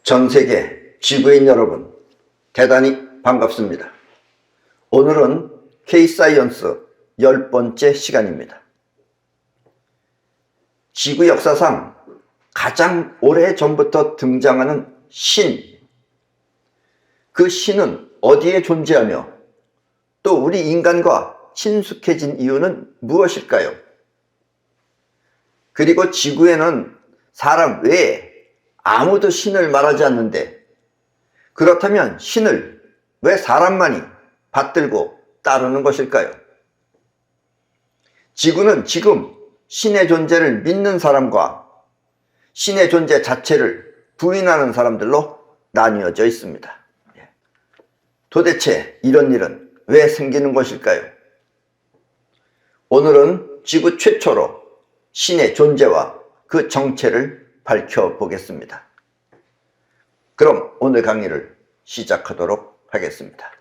전 세계 지구인 여러분, 대단히 반갑습니다. 오늘은 K-사이언스 10번째 시간입니다. 지구 역사상 가장 오래전부터 등장하는 신, 그 신은 어디에 존재하며 또 우리 인간과 친숙해진 이유는 무엇일까요? 그리고 지구에는 사람 외에 아무도 신을 말하지 않는데, 그렇다면 신을 왜 사람만이 받들고 따르는 것일까요? 지구는 지금 신의 존재를 믿는 사람과 신의 존재 자체를 부인하는 사람들로 나뉘어져 있습니다. 도대체 이런 일은 왜 생기는 것일까요? 오늘은 지구 최초로 신의 존재와 그 정체를 밝혀보겠습니다. 그럼 오늘 강의를 시작하도록 하겠습니다.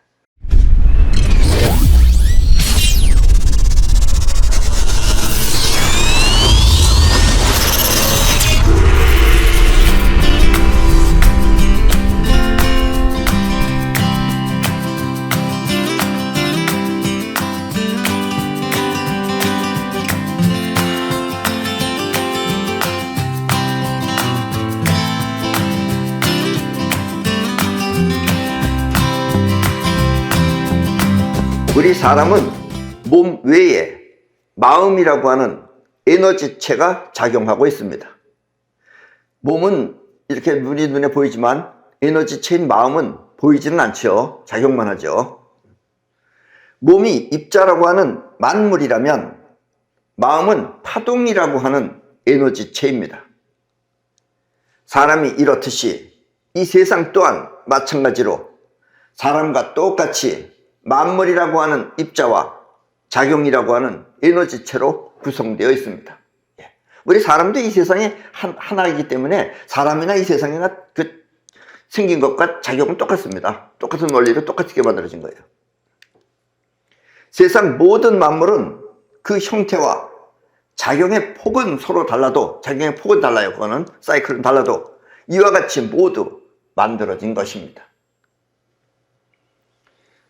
우리 사람은 몸 외에 마음이라고 하는 에너지체가 작용하고 있습니다. 몸은 이렇게 눈에 보이지만 에너지체인 마음은 보이지는 않죠. 작용만 하죠. 몸이 입자라고 하는 만물이라면 마음은 파동이라고 하는 에너지체입니다. 사람이 이렇듯이 이 세상 또한 마찬가지로 사람과 똑같이 만물이라고 하는 입자와 작용이라고 하는 에너지체로 구성되어 있습니다. 우리 사람도 이 세상에 하나이기 때문에 사람이나 이 세상이나 생긴 것과 작용은 똑같습니다. 똑같은 원리로 똑같게 만들어진 거예요. 세상 모든 만물은 그 형태와 작용의 폭은 서로 달라도, 작용의 폭은 달라요. 그거는 사이클은 달라도 이와 같이 모두 만들어진 것입니다.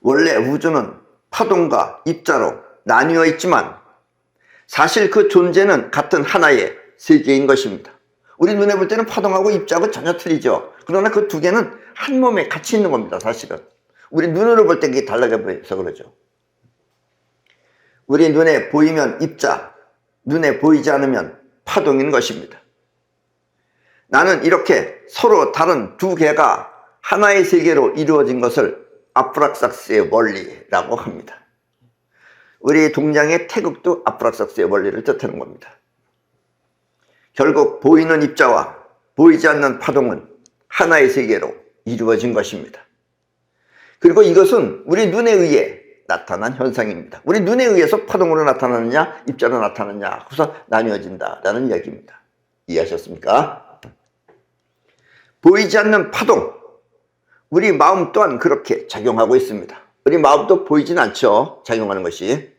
원래 우주는 파동과 입자로 나뉘어 있지만 사실 그 존재는 같은 하나의 세계인 것입니다. 우리 눈에 볼 때는 파동하고 입자하고 전혀 틀리죠. 그러나 그 두 개는 한 몸에 같이 있는 겁니다. 사실은 우리 눈으로 볼 때 그게 달라져 보여서 그러죠. 우리 눈에 보이면 입자, 눈에 보이지 않으면 파동인 것입니다. 나는 이렇게 서로 다른 두 개가 하나의 세계로 이루어진 것을 아프락삭스의 원리라고 합니다. 우리 동양의 태극도 아프락삭스의 원리를 뜻하는 겁니다. 결국 보이는 입자와 보이지 않는 파동은 하나의 세계로 이루어진 것입니다. 그리고 이것은 우리 눈에 의해 나타난 현상입니다. 우리 눈에 의해서 파동으로 나타나느냐 입자로 나타나느냐 그래서 나뉘어진다라는 이야기입니다. 이해하셨습니까? 보이지 않는 파동, 우리 마음 또한 그렇게 작용하고 있습니다. 우리 마음도 보이진 않죠. 작용하는 것이.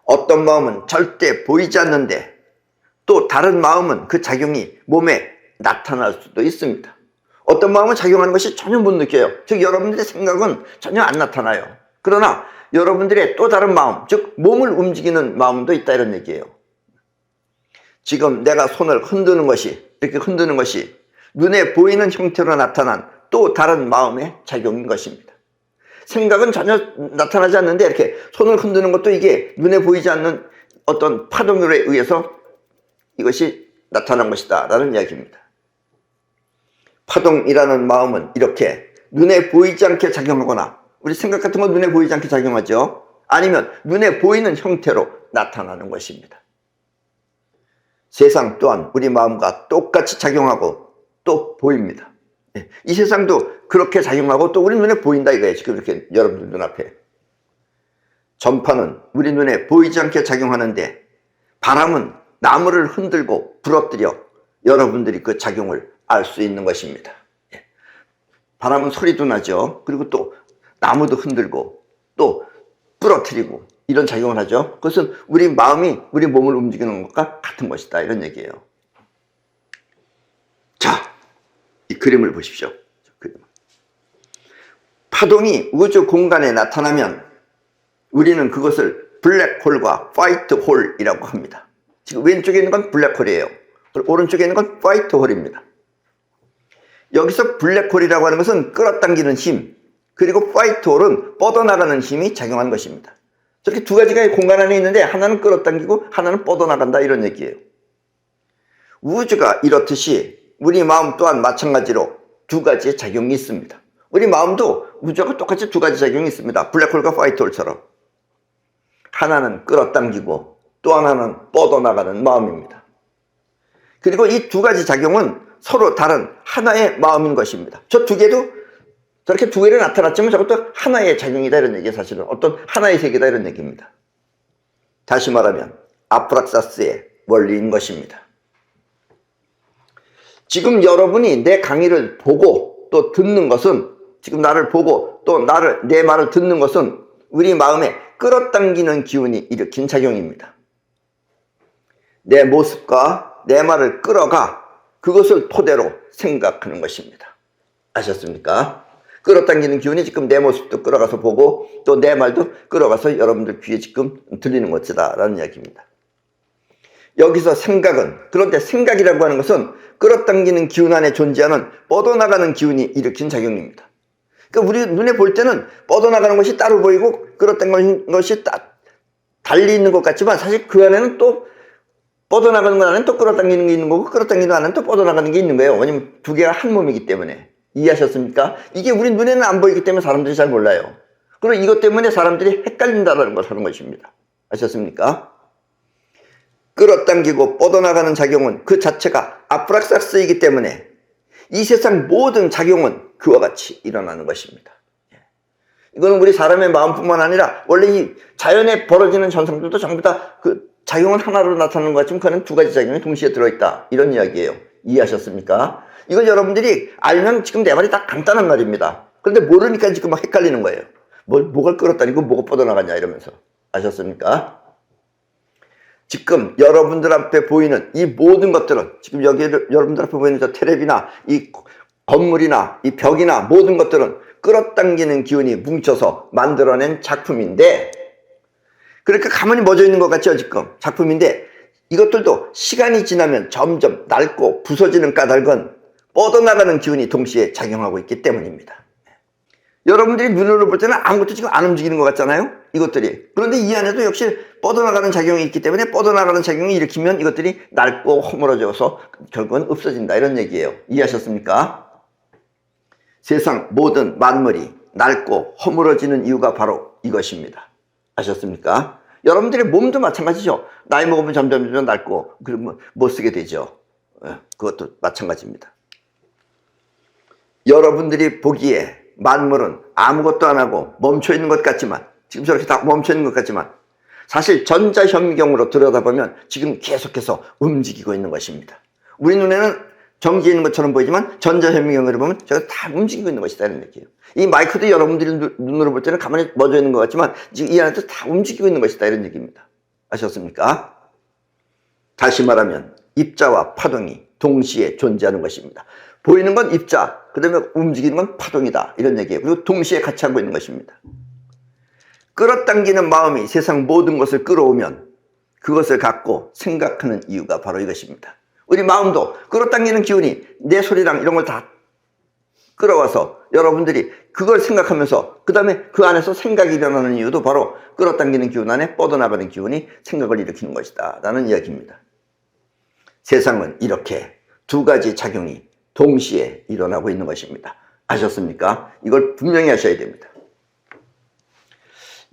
어떤 마음은 절대 보이지 않는데 또 다른 마음은 그 작용이 몸에 나타날 수도 있습니다. 어떤 마음은 작용하는 것이 전혀 못 느껴요. 즉 여러분들의 생각은 전혀 안 나타나요. 그러나 여러분들의 또 다른 마음, 즉 몸을 움직이는 마음도 있다 이런 얘기예요. 지금 내가 손을 흔드는 것이, 이렇게 흔드는 것이 눈에 보이는 형태로 나타난 또 다른 마음의 작용인 것입니다. 생각은 전혀 나타나지 않는데 이렇게 손을 흔드는 것도 이게 눈에 보이지 않는 어떤 파동에 의해서 이것이 나타난 것이다 라는 이야기입니다. 파동이라는 마음은 이렇게 눈에 보이지 않게 작용하거나, 우리 생각 같은 건 눈에 보이지 않게 작용하죠. 아니면 눈에 보이는 형태로 나타나는 것입니다. 세상 또한 우리 마음과 똑같이 작용하고 또 보입니다. 이 세상도 그렇게 작용하고 또 우리 눈에 보인다 이거예요. 지금 이렇게 여러분들 눈앞에. 전파는 우리 눈에 보이지 않게 작용하는데 바람은 나무를 흔들고 부러뜨려 여러분들이 그 작용을 알 수 있는 것입니다. 바람은 소리도 나죠. 그리고 또 나무도 흔들고 또 부러뜨리고 이런 작용을 하죠. 그것은 우리 마음이 우리 몸을 움직이는 것과 같은 것이다 이런 얘기예요. 자, 이 그림을 보십시오. 파동이 우주 공간에 나타나면 우리는 그것을 블랙홀과 화이트홀이라고 합니다. 지금 왼쪽에 있는 건 블랙홀이에요. 오른쪽에 있는 건 화이트홀입니다. 여기서 블랙홀이라고 하는 것은 끌어당기는 힘, 그리고 화이트홀은 뻗어나가는 힘이 작용한 것입니다. 저렇게 두 가지가 공간 안에 있는데 하나는 끌어당기고 하나는 뻗어나간다, 이런 얘기예요. 우주가 이렇듯이 우리 마음 또한 마찬가지로 두 가지의 작용이 있습니다. 우리 마음도 우주하고 똑같이 두 가지 작용이 있습니다. 블랙홀과 화이트홀처럼. 하나는 끌어당기고 또 하나는 뻗어나가는 마음입니다. 그리고 이 두 가지 작용은 서로 다른 하나의 마음인 것입니다. 저 두 개도 저렇게 두 개로 나타났지만 저것도 하나의 작용이다, 이런 얘기예요. 사실은 어떤 하나의 세계다, 이런 얘기입니다. 다시 말하면 아프락사스의 원리인 것입니다. 지금 여러분이 내 강의를 보고 또 듣는 것은, 지금 나를 보고 또 내 말을 듣는 것은 우리 마음에 끌어당기는 기운이 일으킨 작용입니다. 내 모습과 내 말을 끌어가 그것을 토대로 생각하는 것입니다. 아셨습니까? 끌어당기는 기운이 지금 내 모습도 끌어가서 보고 또 내 말도 끌어가서 여러분들 귀에 지금 들리는 것이다 라는 이야기입니다. 여기서 생각은, 그런데 생각이라고 하는 것은 끌어당기는 기운 안에 존재하는 뻗어나가는 기운이 일으킨 작용입니다. 그러니까 우리 눈에 볼 때는 뻗어나가는 것이 따로 보이고 끌어당기는 것이 달리 있는 것 같지만 사실 그 안에는 또 뻗어나가는 것 안에는 또 끌어당기는 게 있는 거고 끌어당기는 것 안에는 또 뻗어나가는 게 있는 거예요. 왜냐면 두 개가 한 몸이기 때문에. 이해하셨습니까? 이게 우리 눈에는 안 보이기 때문에 사람들이 잘 몰라요. 그리고 이것 때문에 사람들이 헷갈린다는 걸 하는 것입니다. 아셨습니까? 끌어당기고 뻗어나가는 작용은 그 자체가 아프락사스이기 때문에 이 세상 모든 작용은 그와 같이 일어나는 것입니다. 이거는 우리 사람의 마음뿐만 아니라 원래 이 자연에 벌어지는 현상들도 전부 다 그 작용은 하나로 나타나는 것 같지만 그는 두 가지 작용이 동시에 들어있다, 이런 이야기예요. 이해하셨습니까? 이걸 여러분들이 알면 지금 내 말이 다 간단한 말입니다. 그런데 모르니까 지금 막 헷갈리는 거예요. 뭐가 끌었다니고 뭐가 뻗어나가냐 이러면서. 아셨습니까? 지금 여러분들 앞에 보이는 이 모든 것들은, 지금 여기 여러분들 앞에 보이는 저 텔레비나 이 건물이나 이 벽이나 모든 것들은 끌어당기는 기운이 뭉쳐서 만들어낸 작품인데, 그렇게 가만히 멎어 있는 것 같죠? 지금 작품인데 이것들도 시간이 지나면 점점 낡고 부서지는 까닭은 뻗어나가는 기운이 동시에 작용하고 있기 때문입니다. 여러분들이 눈으로 볼 때는 아무것도 지금 안 움직이는 것 같잖아요, 이것들이. 그런데 이 안에도 역시 뻗어나가는 작용이 있기 때문에 뻗어나가는 작용이 일으키면 이것들이 낡고 허물어져서 결국은 없어진다, 이런 얘기예요. 이해하셨습니까? 세상 모든 만물이 낡고 허물어지는 이유가 바로 이것입니다. 아셨습니까? 여러분들의 몸도 마찬가지죠. 나이 먹으면 점점 낡고 그러면 못 쓰게 되죠. 그것도 마찬가지입니다. 여러분들이 보기에 만물은 아무것도 안 하고 멈춰 있는 것 같지만, 지금 저렇게 다 멈춰 있는 것 같지만 사실 전자현미경으로 들여다보면 지금 계속해서 움직이고 있는 것입니다. 우리 눈에는 정지해 있는 것처럼 보이지만 전자현미경으로 보면 저가 다 움직이고 있는 것이다, 이런 얘기예요. 이 마이크도 여러분들이 눈으로 볼 때는 가만히 멎어 있는 것 같지만 지금 이 안에서 다 움직이고 있는 것이다, 이런 얘기입니다. 아셨습니까? 다시 말하면 입자와 파동이 동시에 존재하는 것입니다. 보이는 건 입자, 그 다음에 움직이는 건 파동이다, 이런 얘기예요. 그리고 동시에 같이 하고 있는 것입니다. 끌어당기는 마음이 세상 모든 것을 끌어오면 그것을 갖고 생각하는 이유가 바로 이것입니다. 우리 마음도 끌어당기는 기운이 내 소리랑 이런 걸 다 끌어와서 여러분들이 그걸 생각하면서 그 다음에 그 안에서 생각이 일어나는 이유도 바로 끌어당기는 기운 안에 뻗어나가는 기운이 생각을 일으키는 것이다 라는 이야기입니다. 세상은 이렇게 두 가지 작용이 동시에 일어나고 있는 것입니다. 아셨습니까? 이걸 분명히 하셔야 됩니다.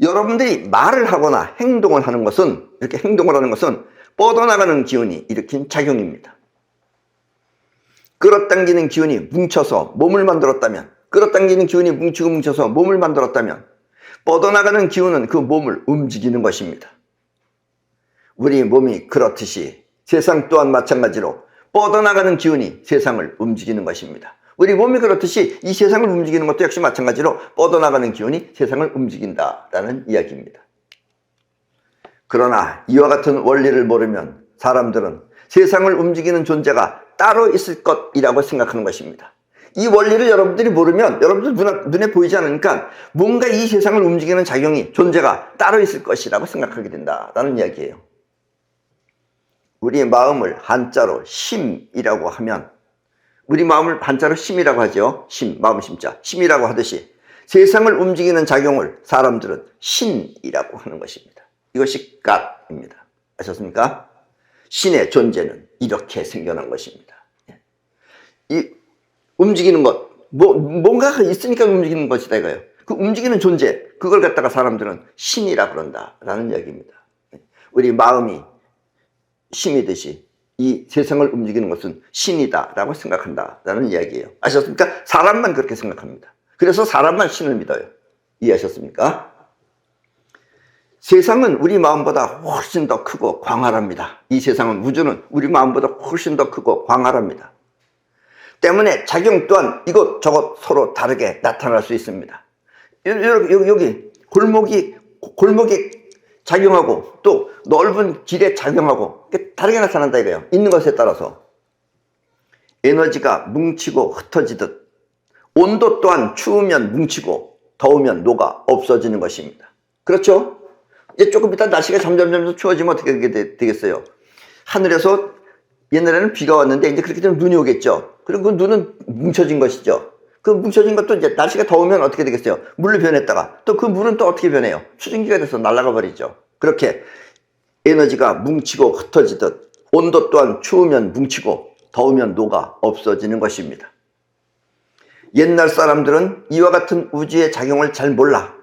여러분들이 말을 하거나 행동을 하는 것은, 이렇게 행동을 하는 것은 뻗어나가는 기운이 일으킨 작용입니다. 끌어당기는 기운이 뭉쳐서 몸을 만들었다면, 끌어당기는 기운이 뭉치고 뭉쳐서 몸을 만들었다면 뻗어나가는 기운은 그 몸을 움직이는 것입니다. 우리 몸이 그렇듯이 세상 또한 마찬가지로 뻗어나가는 기운이 세상을 움직이는 것입니다. 우리 몸이 그렇듯이 이 세상을 움직이는 것도 역시 마찬가지로 뻗어나가는 기운이 세상을 움직인다라는 이야기입니다. 그러나 이와 같은 원리를 모르면 사람들은 세상을 움직이는 존재가 따로 있을 것이라고 생각하는 것입니다. 이 원리를 여러분들이 모르면 여러분들 눈에 보이지 않으니까 뭔가 이 세상을 움직이는 작용이 존재가 따로 있을 것이라고 생각하게 된다라는 이야기예요. 우리의 마음을 한자로 심이라고 하면 우리 마음을 한자로 심이라고 하죠. 심, 마음 심자. 심이라고 하듯이 세상을 움직이는 작용을 사람들은 신이라고 하는 것입니다. 이것이 God입니다. 아셨습니까? 신의 존재는 이렇게 생겨난 것입니다. 이 움직이는 것, 뭔가가 있으니까 움직이는 것이다 이거예요. 그 움직이는 존재, 그걸 갖다가 사람들은 신이라 그런다라는 이야기입니다. 우리 마음이 신이듯이 이 세상을 움직이는 것은 신이다라고 생각한다라는 이야기예요. 아셨습니까? 사람만 그렇게 생각합니다. 그래서 사람만 신을 믿어요. 이해하셨습니까? 세상은 우리 마음보다 훨씬 더 크고 광활합니다. 이 세상은, 우주는 우리 마음보다 훨씬 더 크고 광활합니다. 때문에 작용 또한 이것저것 서로 다르게 나타날 수 있습니다. 여기 골목이 작용하고 또 넓은 길에 작용하고 다르게 나타난다 이거예요. 있는 것에 따라서. 에너지가 뭉치고 흩어지듯 온도 또한 추우면 뭉치고 더우면 녹아 없어지는 것입니다. 그렇죠? 이제 조금 이따 날씨가 점점 추워지면 어떻게 되겠어요? 하늘에서 옛날에는 비가 왔는데 이제 그렇게 되면 눈이 오겠죠. 그리고 그 눈은 뭉쳐진 것이죠. 그 뭉쳐진 것도 이제 날씨가 더우면 어떻게 되겠어요? 물로 변했다가 또 그 물은 또 어떻게 변해요? 추진기가 돼서 날아가 버리죠. 그렇게 에너지가 뭉치고 흩어지듯 온도 또한 추우면 뭉치고 더우면 녹아 없어지는 것입니다. 옛날 사람들은 이와 같은 우주의 작용을 잘 몰라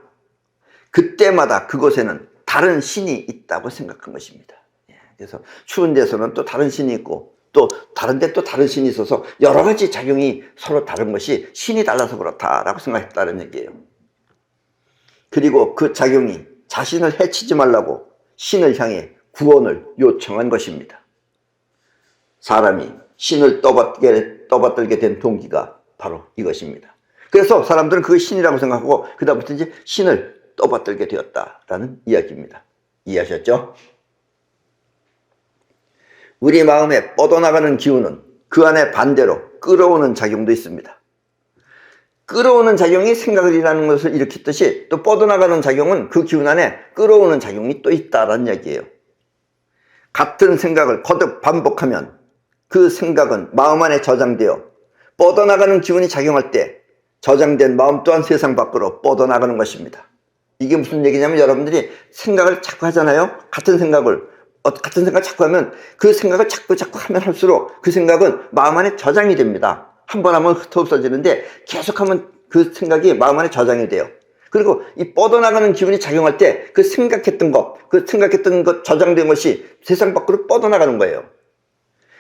그때마다 그곳에는 다른 신이 있다고 생각한 것입니다. 그래서 추운 데서는 또 다른 신이 있고 또 다른 데 또 다른 신이 있어서 여러 가지 작용이 서로 다른 것이 신이 달라서 그렇다라고 생각했다는 얘기예요. 그리고 그 작용이 자신을 해치지 말라고 신을 향해 구원을 요청한 것입니다. 사람이 신을 떠받들게 된 동기가 바로 이것입니다. 그래서 사람들은 그걸 신이라고 생각하고 그다음부터 이제 신을 떠받들게 되었다라는 이야기입니다. 이해하셨죠? 우리 마음에 뻗어나가는 기운은 그 안에 반대로 끌어오는 작용도 있습니다. 끌어오는 작용이 생각을 일하는 것을 일으키듯이 또 뻗어나가는 작용은 그 기운 안에 끌어오는 작용이 또 있다라는 이야기예요. 같은 생각을 거듭 반복하면 그 생각은 마음 안에 저장되어 뻗어나가는 기운이 작용할 때 저장된 마음 또한 세상 밖으로 뻗어나가는 것입니다. 이게 무슨 얘기냐면 여러분들이 생각을 자꾸 하잖아요. 같은 생각을 자꾸 하면 그 생각을 자꾸 하면 할수록 그 생각은 마음 안에 저장이 됩니다. 한 번 하면 흩어 없어지는데 계속하면 그 생각이 마음 안에 저장이 돼요. 그리고 이 뻗어나가는 기운이 작용할 때 그 생각했던 것 저장된 것이 세상 밖으로 뻗어나가는 거예요.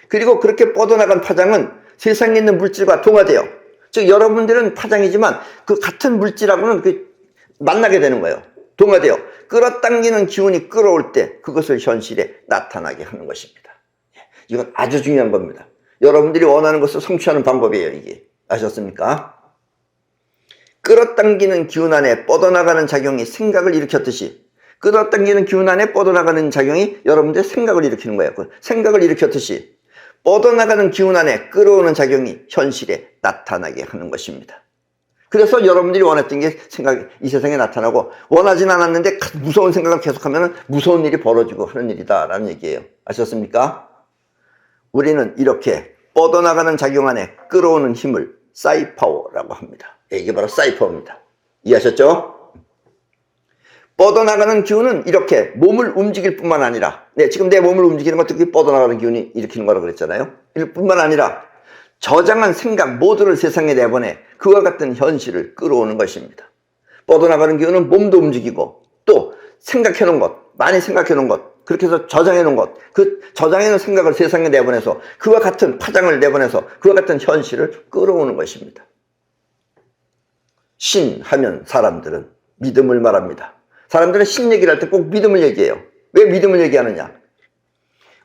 그리고 그렇게 뻗어나간 파장은 세상에 있는 물질과 동화돼요. 즉 여러분들은 파장이지만 그 같은 물질하고는 만나게 되는 거예요. 동화돼요. 끌어당기는 기운이 끌어올 때 그것을 현실에 나타나게 하는 것입니다. 이건 아주 중요한 겁니다. 여러분들이 원하는 것을 성취하는 방법이에요. 이게 아셨습니까? 끌어당기는 기운 안에 뻗어나가는 작용이 생각을 일으켰듯이 끌어당기는 기운 안에 뻗어나가는 작용이 여러분들의 생각을 일으키는 거예요. 그 생각을 일으켰듯이 뻗어나가는 기운 안에 끌어오는 작용이 현실에 나타나게 하는 것입니다. 그래서 여러분들이 원했던 게 생각이 이 세상에 나타나고 원하진 않았는데 무서운 생각을 계속하면 무서운 일이 벌어지고 하는 일이다라는 얘기예요. 아셨습니까? 우리는 이렇게 뻗어나가는 작용 안에 끌어오는 힘을 사이파워라고 합니다. 이게 바로 사이파워입니다. 이해하셨죠? 뻗어나가는 기운은 이렇게 몸을 움직일 뿐만 아니라 지금 내 몸을 움직이는 것도 뻗어나가는 기운이 일으키는 거라고 그랬잖아요. 이럴 뿐만 아니라 저장한 생각 모두를 세상에 내보내 그와 같은 현실을 끌어오는 것입니다. 뻗어나가는 기운은 몸도 움직이고 또 생각해놓은 것, 많이 생각해놓은 것, 그렇게 해서 저장해놓은 것, 그 저장해놓은 생각을 세상에 내보내서 그와 같은 파장을 내보내서 그와 같은 현실을 끌어오는 것입니다. 신 하면 사람들은 믿음을 말합니다. 사람들은 신 얘기를 할 때 꼭 믿음을 얘기해요. 왜 믿음을 얘기하느냐?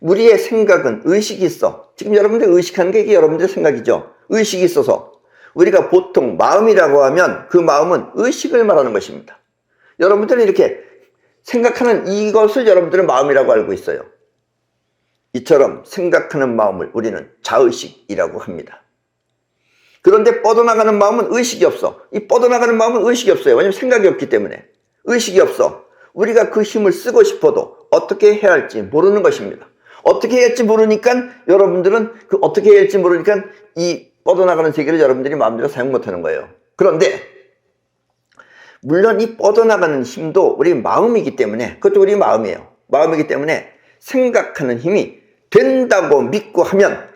우리의 생각은 의식이 있어. 지금 여러분들 의식하는 게 이게 여러분들의 생각이죠. 의식이 있어서 우리가 보통 마음이라고 하면 그 마음은 의식을 말하는 것입니다. 여러분들은 이렇게 생각하는 이것을 여러분들은 마음이라고 알고 있어요. 이처럼 생각하는 마음을 우리는 자의식이라고 합니다. 그런데 뻗어나가는 마음은 의식이 없어. 이 뻗어나가는 마음은 의식이 없어요. 왜냐면 생각이 없기 때문에. 의식이 없어. 우리가 그 힘을 쓰고 싶어도 어떻게 해야 할지 모르는 것입니다. 어떻게 해야 할지 모르니까 여러분들은 그 어떻게 해야 할지 모르니까 이 뻗어나가는 세계를 여러분들이 마음대로 사용 못하는 거예요. 그런데 물론 이 뻗어나가는 힘도 우리 마음이기 때문에, 그것도 우리 마음이에요. 마음이기 때문에 생각하는 힘이 된다고 믿고 하면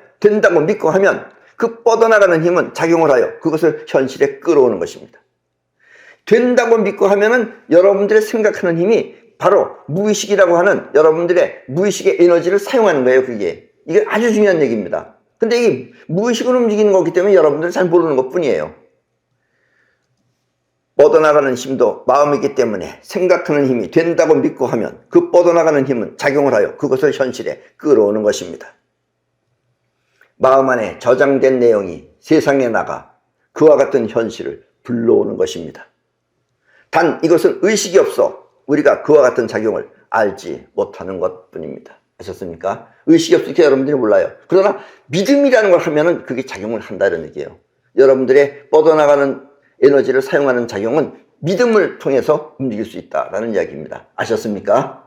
그 뻗어나가는 힘은 작용을 하여 그것을 현실에 끌어오는 것입니다. 된다고 믿고 하면은 여러분들의 생각하는 힘이 바로 무의식이라고 하는 여러분들의 무의식의 에너지를 사용하는 거예요. 이게 아주 중요한 얘기입니다. 근데 이 무의식으로 움직이는 거기 때문에 여러분들은 잘 모르는 것 뿐이에요. 뻗어나가는 힘도 마음이기 때문에 생각하는 힘이 된다고 믿고 하면 그 뻗어나가는 힘은 작용을 하여 그것을 현실에 끌어오는 것입니다. 마음 안에 저장된 내용이 세상에 나가 그와 같은 현실을 불러오는 것입니다. 단 이것은 의식이 없어 우리가 그와 같은 작용을 알지 못하는 것뿐입니다. 아셨습니까? 의식이 없으니까 여러분들이 몰라요. 그러나 믿음이라는 걸 하면은 그게 작용을 한다는 얘기예요. 여러분들의 뻗어나가는 에너지를 사용하는 작용은 믿음을 통해서 움직일 수 있다라는 이야기입니다. 아셨습니까?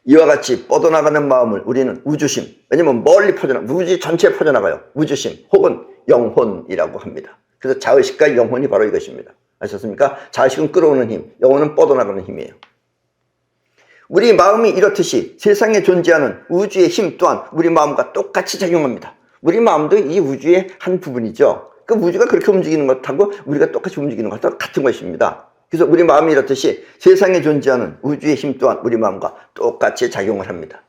이와 같이 뻗어나가는 마음을 우리는 우주심, 왜냐면 멀리 우주 전체에 퍼져나가요. 우주심 혹은 영혼이라고 합니다. 그래서 자의식과 영혼이 바로 이것입니다. 아셨습니까? 자의식은 끌어오는 힘, 영혼은 뻗어나가는 힘이에요. 우리 마음이 이렇듯이 세상에 존재하는 우주의 힘 또한 우리 마음과 똑같이 작용합니다. 우리 마음도 이 우주의 한 부분이죠. 그 우주가 그렇게 움직이는 것하고 우리가 똑같이 움직이는 것하고 같은 것입니다. 그래서 우리 마음이 이렇듯이 세상에 존재하는 우주의 힘 또한 우리 마음과 똑같이 작용을 합니다.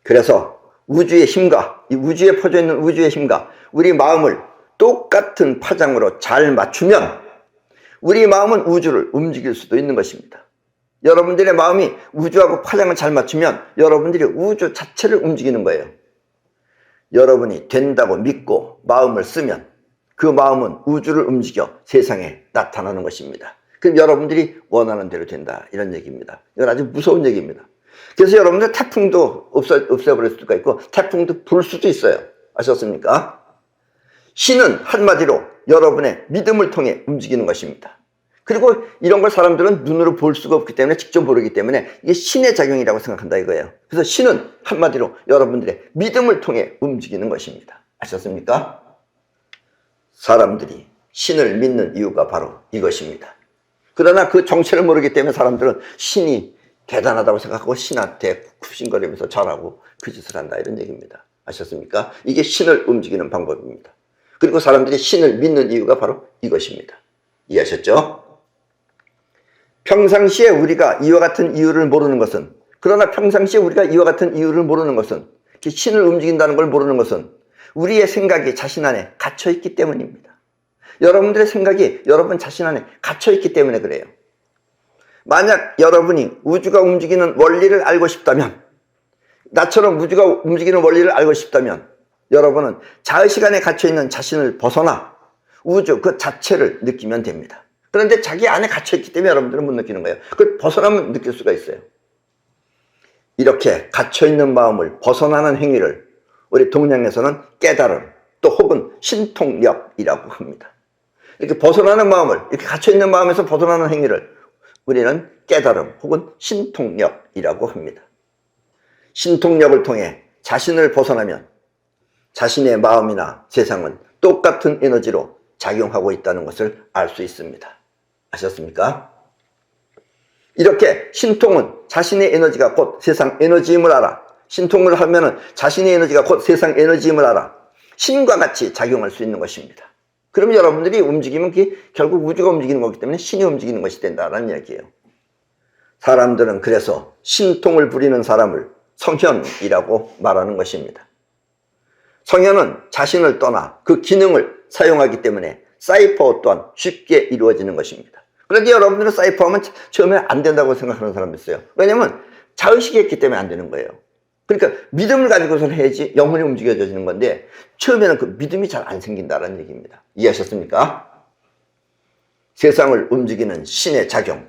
그래서 우주의 힘과 이 우주에 퍼져 있는 우주의 힘과 우리 마음을 똑같은 파장으로 잘 맞추면 우리 마음은 우주를 움직일 수도 있는 것입니다. 여러분들의 마음이 우주하고 파장을 잘 맞추면 여러분들이 우주 자체를 움직이는 거예요. 여러분이 된다고 믿고 마음을 쓰면 그 마음은 우주를 움직여 세상에 나타나는 것입니다. 그럼 여러분들이 원하는 대로 된다, 이런 얘기입니다. 이건 아주 무서운 얘기입니다. 그래서 여러분들 태풍도 없애버릴 수가 있고 태풍도 불 수도 있어요. 아셨습니까? 신은 한마디로 여러분의 믿음을 통해 움직이는 것입니다. 그리고 이런 걸 사람들은 눈으로 볼 수가 없기 때문에 직접 모르기 때문에 이게 신의 작용이라고 생각한다 이거예요. 그래서 신은 한마디로 여러분들의 믿음을 통해 움직이는 것입니다. 아셨습니까? 사람들이 신을 믿는 이유가 바로 이것입니다. 그러나 그 정체를 모르기 때문에 사람들은 신이 대단하다고 생각하고 신한테 굽신거리면서 절하고 그 짓을 한다, 이런 얘기입니다. 아셨습니까? 이게 신을 움직이는 방법입니다. 그리고 사람들이 신을 믿는 이유가 바로 이것입니다. 이해하셨죠? 평상시에 우리가 이와 같은 이유를 모르는 것은, 그러나 평상시에 우리가 이와 같은 이유를 모르는 것은, 신을 움직인다는 걸 모르는 것은 우리의 생각이 자신 안에 갇혀있기 때문입니다. 여러분들의 생각이 여러분 자신 안에 갇혀있기 때문에 그래요. 만약 여러분이 우주가 움직이는 원리를 알고 싶다면, 나처럼 우주가 움직이는 원리를 알고 싶다면 여러분은 자의식 안에 갇혀있는 자신을 벗어나 우주 그 자체를 느끼면 됩니다. 그런데 자기 안에 갇혀있기 때문에 여러분들은 못 느끼는 거예요. 그걸 벗어나면 느낄 수가 있어요. 이렇게 갇혀있는 마음을 벗어나는 행위를 우리 동양에서는 깨달음 또 혹은 신통력이라고 합니다. 이렇게 벗어나는 마음을, 이렇게 갇혀있는 마음에서 벗어나는 행위를 우리는 깨달음 혹은 신통력이라고 합니다. 신통력을 통해 자신을 벗어나면 자신의 마음이나 세상은 똑같은 에너지로 작용하고 있다는 것을 알 수 있습니다. 아셨습니까? 이렇게 신통은 자신의 에너지가 곧 세상 에너지임을 알아. 신통을 하면은 자신의 에너지가 곧 세상 에너지임을 알아. 신과 같이 작용할 수 있는 것입니다. 그럼 여러분들이 움직이면 그게 결국 우주가 움직이는 거기 때문에 신이 움직이는 것이 된다는 이야기예요. 사람들은 그래서 신통을 부리는 사람을 성현이라고 말하는 것입니다. 성현은 자신을 떠나 그 기능을 사용하기 때문에 사이퍼 또한 쉽게 이루어지는 것입니다. 그런데 여러분들은 사이퍼하면 처음에 안 된다고 생각하는 사람도 있어요. 왜냐하면 자의식이 있기 때문에 안 되는 거예요. 그러니까 믿음을 가지고서 해야지 영혼이 움직여지는 건데 처음에는 그 믿음이 잘 안 생긴다는 얘기입니다. 이해하셨습니까? 세상을 움직이는 신의 작용,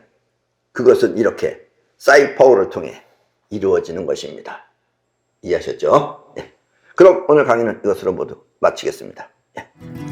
그것은 이렇게 사이퍼를 통해 이루어지는 것입니다. 이해하셨죠? 네. 그럼 오늘 강의는 이것으로 모두 마치겠습니다. 예.